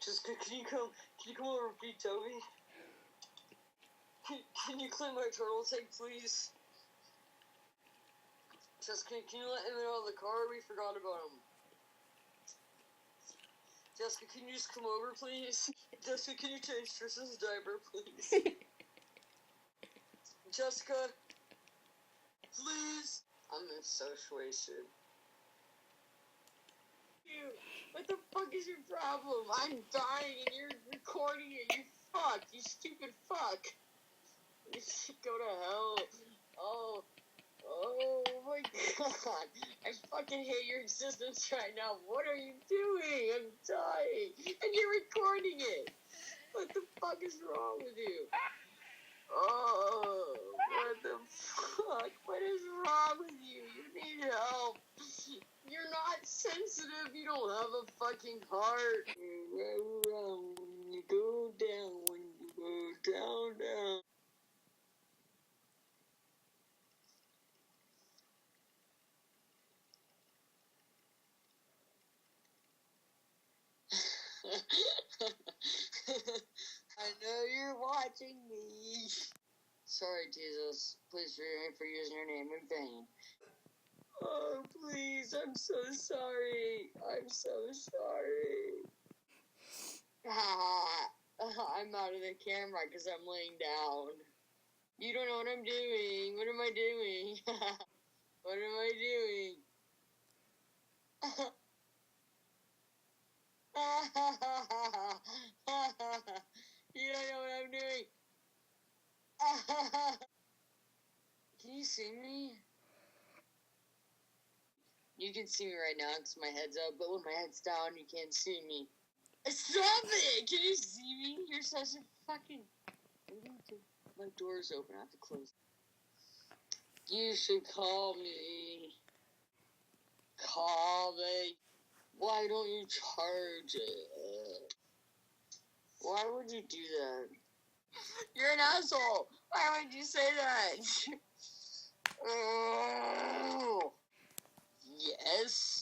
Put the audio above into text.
Jessica, can you come over and beat Toby? Can you clean my turtle tank, please? Jessica, can you let him out of the car? We forgot about him. Jessica, can you just come over, please? Jessica, can you change Tristan's diaper, please? Jessica, please. I'm so wasted. You, what the fuck is your problem? I'm dying and you're recording it. You fuck. You stupid fuck. You should go to hell. Oh my god. I fucking hate your existence right now. What are you doing? I'm dying. And you're recording it. What the fuck is wrong with you? Oh, what the fuck? What is wrong with you? You need help. You're not sensitive. You don't have a fucking heart. You go around when you go down, when you go down. I know you're watching me. Sorry, Jesus. Please forgive me for using your name in vain. Oh, please. I'm so sorry. I'm so sorry. I'm out of the camera because I'm laying down. You don't know what I'm doing. What am I doing? What am I doing? You don't know what I'm doing. Can you see me? You can see me right now because my head's up, but when my head's down, you can't see me. Stop it! Can you see me? You're such a fucking... My door's open. I have to close. You should call me. Call me. Why don't you charge it? Why would you do that? You're an asshole. Why would you say that? Oh. Yes.